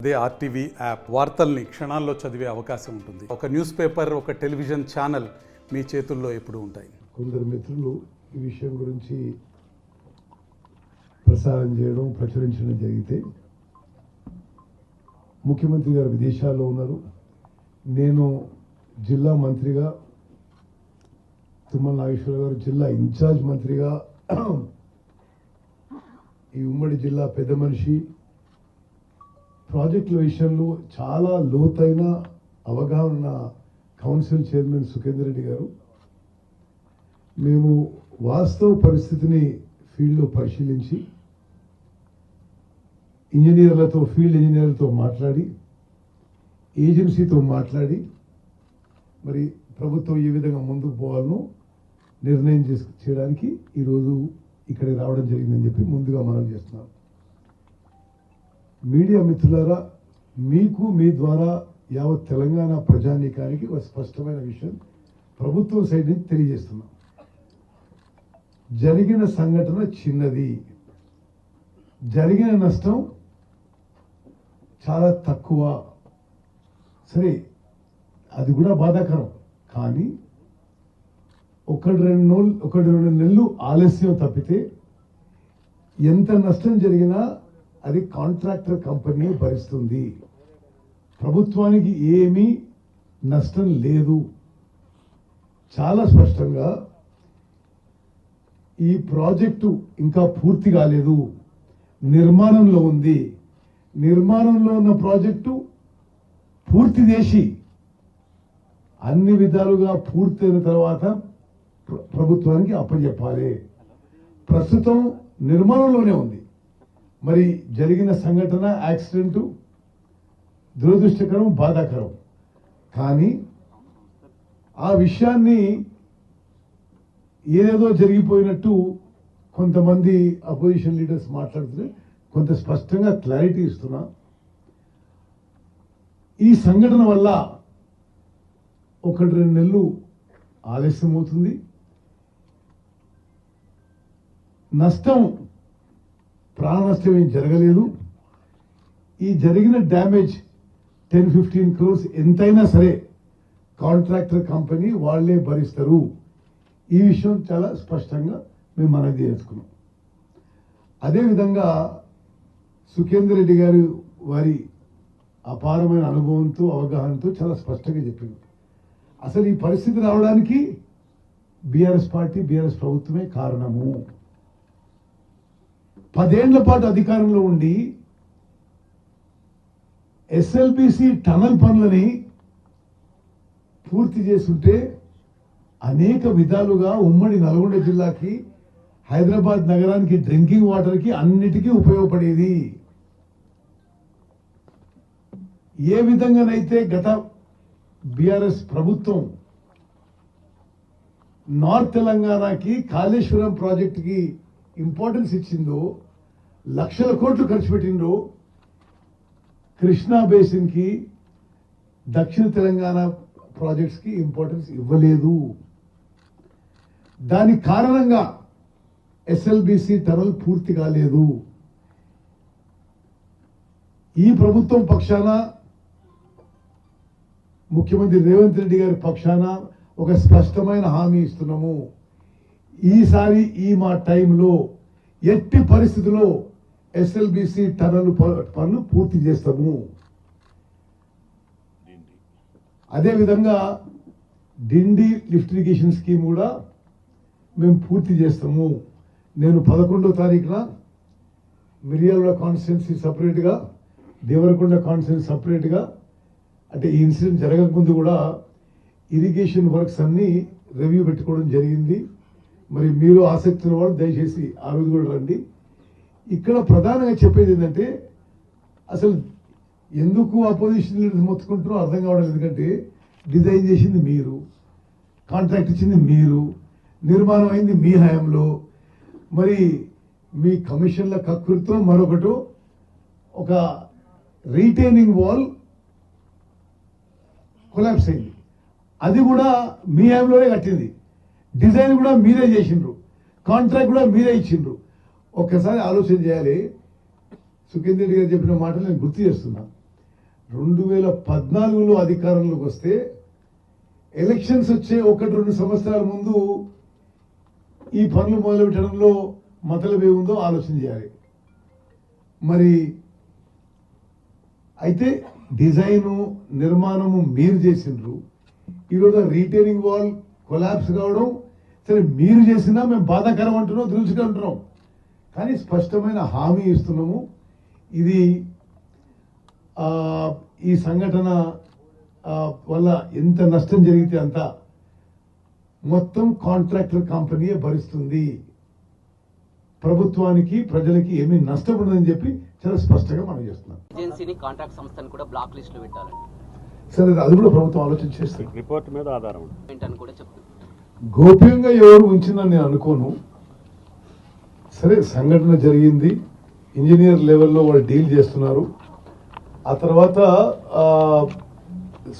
అదే RTV app వార్తల్ని క్షణాల్లో చదివే అవకాశం ఉంటుంది. ఒక న్యూస్ పేపర్, ఒక టెలివిజన్ ఛానల్ మీ చేతుల్లో ఎప్పుడూ ఉంటాయి. కొందరు మిత్రులు ఈ విషయం గురించి ప్రసారం చేయడం, ప్రచురించడం జరిగితే ముఖ్యమంత్రి గారు విదేశాల్లో ఉన్నారు. నేను జిల్లా మంత్రిగా, తుమ్మల నాగేశ్వరరావు గారు జిల్లా ఇన్ఛార్జ్ మంత్రిగా, ఈ ఉమ్మడి జిల్లా పెద్ద మనిషి, ప్రాజెక్టుల విషయంలో చాలా లోతైన అవగాహన కౌన్సిల్ చైర్మన్ సుఖేందర్ రెడ్డి గారు, మేము వాస్తవ పరిస్థితిని ఫీల్డ్లో పరిశీలించి ఇంజనీర్లతో, ఫీల్డ్ ఇంజనీర్లతో మాట్లాడి, ఏజెన్సీతో మాట్లాడి, మరి ప్రభుత్వం ఏ విధంగా ముందుకు పోవాలనో నిర్ణయం చేయడానికి ఈరోజు ఇక్కడికి రావడం జరిగిందని చెప్పి ముందుగా మనం చేస్తున్నాం. మీడియా మిత్రులారా, మీకు మీ ద్వారా యావత్ తెలంగాణ ప్రజానీకానికి ఒక స్పష్టమైన విషయం ప్రభుత్వం సైడ్ నుంచి తెలియజేస్తున్నాం. జరిగిన సంఘటన చిన్నది, జరిగిన నష్టం చాలా తక్కువ. సరే, అది కూడా బాధాకరం. కానీ ఒకటి రెండు నెలలు ఆలస్యం తప్పితే ఎంత నష్టం జరిగినా అది కాంట్రాక్టర్ కంపెనీ భరిస్తుంది. ప్రభుత్వానికి ఏమీ నష్టం లేదు. చాలా స్పష్టంగా ఈ ప్రాజెక్టు ఇంకా పూర్తి కాలేదు, నిర్మాణంలో ఉంది. నిర్మాణంలో ఉన్న ప్రాజెక్టు పూర్తి చేసి అన్ని విధాలుగా పూర్తయిన తర్వాత ప్రభుత్వానికి అప్పచెప్పాలి. ప్రస్తుతం నిర్మాణంలోనే ఉంది. మరి జరిగిన సంఘటన, యాక్సిడెంటు దురదృష్టకరం, బాధాకరం. కానీ ఆ విషయాన్ని ఏదేదో జరిగిపోయినట్టు కొంతమంది అపోజిషన్ లీడర్స్ మాట్లాడుతూ కొంత స్పష్టంగా క్లారిటీ ఇస్తున్నా. ఈ సంఘటన వల్ల 1-2 నెలలు ఆలస్యం అవుతుంది. నష్టం, ప్రాణ నష్టం ఏం జరగలేదు. ఈ జరిగిన డ్యామేజ్ 10-15 crores ఎంతైనా సరే కాంట్రాక్టర్ కంపెనీ వాళ్లే భరిస్తారు. ఈ విషయం చాలా స్పష్టంగా మేము మనవి చేసుకున్నాం. అదేవిధంగా సుఖేందర్ రెడ్డి గారు వారి అపారమైన అనుభవంతో, అవగాహనతో చాలా స్పష్టంగా చెప్పింది. అసలు ఈ పరిస్థితి రావడానికి బీఆర్ఎస్ పార్టీ, బీఆర్ఎస్ ప్రభుత్వమే కారణము. 10 ఏళ్ల పాటు అధికారంలో ఉండి ఎస్ఎల్బిసి టనల్ పనులని పూర్తి చేస్తుంటే అనేక విధాలుగా ఉమ్మడి నల్గొండ జిల్లాకి, హైదరాబాద్ నగరానికి, డ్రింకింగ్ వాటర్కి అన్నిటికీ ఉపయోగపడేది. ఏ విధంగానైతే గత బీఆర్ఎస్ ప్రభుత్వం నార్త్ తెలంగాణకి కాళేశ్వరం ప్రాజెక్టుకి ఇంపార్టెన్స్ ఇచ్చిందో, లక్షల కోట్లు ఖర్చు పెట్టిందో, కృష్ణా బేసిన్ కి, దక్షిణ తెలంగాణ ప్రాజెక్ట్స్ కి ఇంపార్టెన్స్ ఇవ్వలేదు. దాని కారణంగా ఎస్ఎల్బిసి టనల్ పూర్తి కాలేదు. ఈ ప్రభుత్వం పక్షాన, ముఖ్యమంత్రి రేవంత్ రెడ్డి గారి పక్షాన ఒక స్పష్టమైన హామీ ఇస్తున్నాము. ఈసారి మా టైంలో ఎట్టి పరిస్థితుల్లో ఎస్ఎల్బిసి టనల్ పనులు పూర్తి చేస్తాము. అదేవిధంగా డిండి లిఫ్ట్ ఇరిగేషన్ స్కీమ్ కూడా మేము పూర్తి చేస్తాము. నేను 11వ తారీఖున మిర్యాలగూడ కాన్స్టిట్యున్సీ సపరేట్గా, దేవరకొండ కాన్స్టిట్యున్సీ సపరేట్గా, అంటే ఈ ఇన్సిడెంట్ జరగకముందు కూడా ఇరిగేషన్ వర్క్స్ అన్ని రివ్యూ పెట్టుకోవడం జరిగింది. మరి మీరు ఆసక్తి ఉన్న వాళ్ళు దయచేసి ఆ రోజు కూడా రండి. ఇక్కడ ప్రధానంగా చెప్పేది ఏంటంటే, అసలు ఎందుకు అపోజిషన్ లీడర్స్ మొత్తుకుంటారో అర్థం కావడం. ఎందుకంటే డిజైన్ చేసింది మీరు, కాంట్రాక్ట్ ఇచ్చింది మీరు, నిర్మాణం అయింది మీ హయాంలో. మరి మీ కమిషన్ల కకృతితో మరొకటి, ఒక రీటైనింగ్ వాల్ కొలాప్స్ అయింది. అది కూడా మీ హయాంలోనే కట్టింది. డిజైన్ కూడా మీరే చేసిండ్రు, కాంట్రాక్ట్ కూడా మీరే ఇచ్చిండ్రు. ఒక్కసారి ఆలోచన చేయాలి. సుఖేందర్ రెడ్డి గారు చెప్పిన మాటలు నేను గుర్తు చేస్తున్నా. 2014లో అధికారంలోకి వస్తే ఎలక్షన్స్ వచ్చే 1-2 సంవత్సరాల ముందు ఈ పనులు మొదలుపెట్టడంలో మతలబు ఏముందో ఆలోచన చేయాలి. మరి అయితే డిజైను నిర్మాణము మీరు చేసిండ్రు. ఈరోజు రీటైనింగ్ వాల్ కొలాప్స్ కావడం సరే మీరు చేసినా మేము బాధాకరం అంటున్నాం, దురుసుకుంటున్నాం. కానీ స్పష్టమైన హామీ ఇస్తున్నాము. ఇది ఈ సంఘటన వల్ల ఎంత నష్టం జరిగితే అంత మొత్తం కాంట్రాక్టర్ కంపెనీయే భరిస్తుంది. ప్రభుత్వానికి ప్రజలకి ఏమీ నష్టపడదని చెప్పి చాలా స్పష్టంగా మనం చేస్తున్నాం. ఏజెన్సీని కాంట్రాక్ట్ సంస్థను కూడా బ్లాక్ లిస్ట్ లో పెట్టాలండి. సరే అది కూడా ప్రభుత్వం ఆలోచన చేస్తుంది. రిపోర్ట్ మీద ఆధారం ఏంటని కూడా చెప్తుంది. గోప్యంగా ఎవరు ఉంచిందని నేను అనుకోను. సరే సంఘటన జరిగింది, ఇంజనీర్ లెవెల్లో వాళ్ళు డీల్ చేస్తున్నారు. ఆ తర్వాత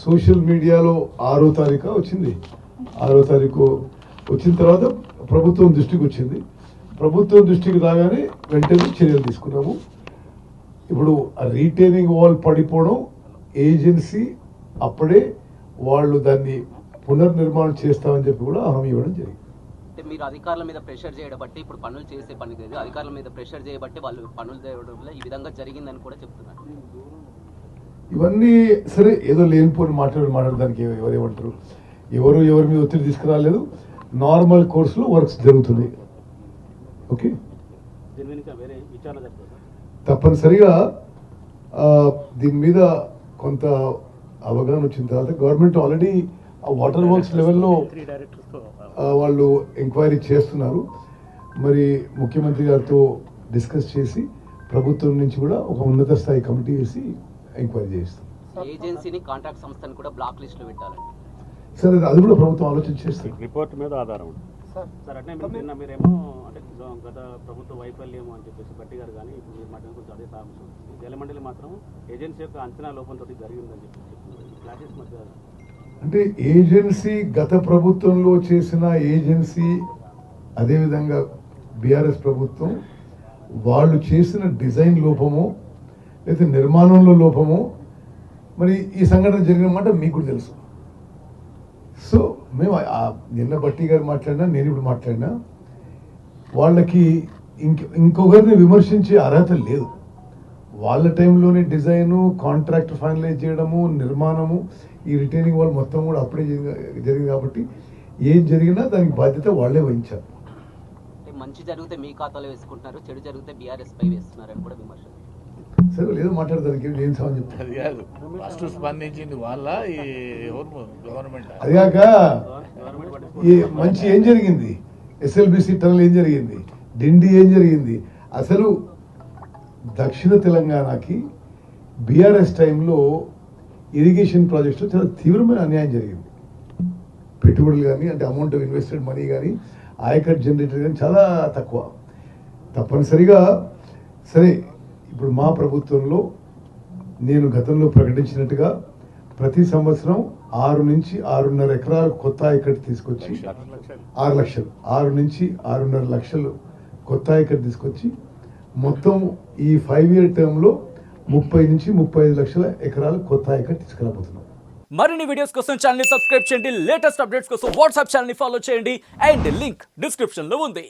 సోషల్ మీడియాలో 6వ తారీఖు వచ్చింది. 6వ తారీఖు వచ్చిన తర్వాత ప్రభుత్వం దృష్టికి వచ్చింది. ప్రభుత్వం దృష్టికి రాగానే వెంటనే చర్యలు తీసుకున్నాము. ఇప్పుడు ఆ రీటైనింగ్ వాల్ పడిపోవడం ఏజెన్సీ అప్పుడే వాళ్ళు దాన్ని పునర్నిర్మాణం చేస్తామని చెప్పి కూడా హామీ ఇవ్వడం జరిగింది. అంటే మీరు అధికారుల మీద ప్రెషర్ చేయబట్టి ఇప్పుడు పనులు చేసే పని లేదు, అధికారుల మీద ప్రెషర్ చేయబట్టి వాళ్ళు పనులు చేయడం వల్ల ఈ విధంగా జరిగిందని కూడా చెప్తున్నారు. ఇవన్నీ సరే ఏదో లేనిపోని మాట్లాడడానికి ఎవరేమంటారు, ఎవరి మీద ఒత్తిడి తీసుకురాలేదు. నార్మల్ కోర్సులో వర్క్స్ జరుగుతున్నాయి. ఓకే, తప్పనిసరిగా దీని మీద కొంత అవగాహన వచ్చిన తర్వాత గవర్నమెంట్ ఆల్రెడీ ఆ వాటర్ వర్క్స్ లెవెల్లో వాళ్ళు ఎంక్వైరీ చేస్తున్నారు. మరి ముఖ్యమంత్రి గారితో డిస్కస్ చేసి ప్రభుత్వం నుంచి కూడా ఒక ఉన్నత స్థాయి కమిటీ వేసి ఎంక్వైరీ చేస్తాం. ఏజెన్సీని కాంట్రాక్ట్ సంస్థను కూడా బ్లాక్ లిస్ట్ లో పెట్టాలండి. సరే అది కూడా ప్రభుత్వం ఆలోచన చేస్తుంది. రిపోర్ట్ మీద ఆధారం సార్. అంటే నిన్న మీరేమో అంటే గత ప్రభుత్వ వైఫల్యము అని చెప్పేసి బట్టి గారు కానీ ఇప్పుడు మీరు మాట్లాడిన కొంచెం అదే సాగు జలమండలి మాత్రం ఏజెన్సీ యొక్క అంచనా లోపంతో జరిగిందని చెప్పి క్లాసెస్ మధ్య అంటే ఏజెన్సీ గత ప్రభుత్వంలో చేసిన ఏజెన్సీ అదేవిధంగా బీఆర్ఎస్ ప్రభుత్వం వాళ్ళు చేసిన డిజైన్ లోపమో లేదా నిర్మాణంలో లోపమో మరి ఈ సంఘటన జరిగిన మాట మీకు కూడా తెలుసు. సో మేము నిన్న బట్టి గారు మాట్లాడినా నేను ఇప్పుడు మాట్లాడినా వాళ్ళకి ఇంకొకరిని విమర్శించే అర్హత లేదు. వాళ్ళ టైంలోనే డిజైను కాంట్రాక్ట్ ఫైనలైజ్ చేయడము నిర్మాణము ఈ రిటైనింగ్ వాళ్ళు మొత్తం కూడా అప్పుడే జరిగింది కాబట్టి ఏం జరిగినా దానికి బాధ్యత వాళ్ళే వహించారు. మంచి జరిగితే మీ ఖాతాలో వేసుకుంటున్నారు, చెడు జరిగితే బీఆర్ఎస్ పై వేస్తున్నారని కూడా విమర్శ. సరే లేదు మాట్లాడదానికి ఏం సమాధానం చెప్తారు. అది కాదు ఫస్ట్ స్పందించింది వాళ్ళ ఈ గవర్నమెంట్. అదిగాక ఈ మంచి ఏం జరిగింది, ఎస్ఎల్బిసి టనల్ ఏం జరిగింది, డిండి ఏం జరిగింది. అసలు దక్షిణ తెలంగాణకి బీఆర్ఎస్ టైంలో ఇరిగేషన్ ప్రాజెక్ట్స్లో చాలా తీవ్రమైన అన్యాయం జరిగింది. పెట్టుబడులు కానీ అంటే అమౌంట్ ఆఫ్ ఇన్వెస్టెడ్ మనీ కానీ ఆయకట్ జనరేటర్ కానీ చాలా తక్కువ. తప్పనిసరిగా సరే ఇప్పుడు మా ప్రభుత్వంలో నేను గతంలో ప్రకటించినట్టుగా ప్రతి సంవత్సరం 6 నుంచి 6.5 ఎకరాలు కొత్త ఆయకట్ తీసుకొచ్చి 6 లక్షలు 6 నుంచి 6.5 లక్షలు కొత్త ఆయకట్ తీసుకొచ్చి మొత్తం ఈ 5-year టర్మ్లో 30 నుంచి 35 లక్షల ఎకరాలు కొత్త ఆయకట్ తీసుకురాబోతున్నాం. మరిన్ని వీడియోస్ కోసం ఛానల్ ని సబ్స్క్రైబ్ చేయండి, లేటెస్ట్ అప్డేట్స్ కోసం వాట్సాప్ ఛానల్ ని ఫాలో చేయండి అండ్ లింక్ డిస్క్రిప్షన్ లో ఉంది.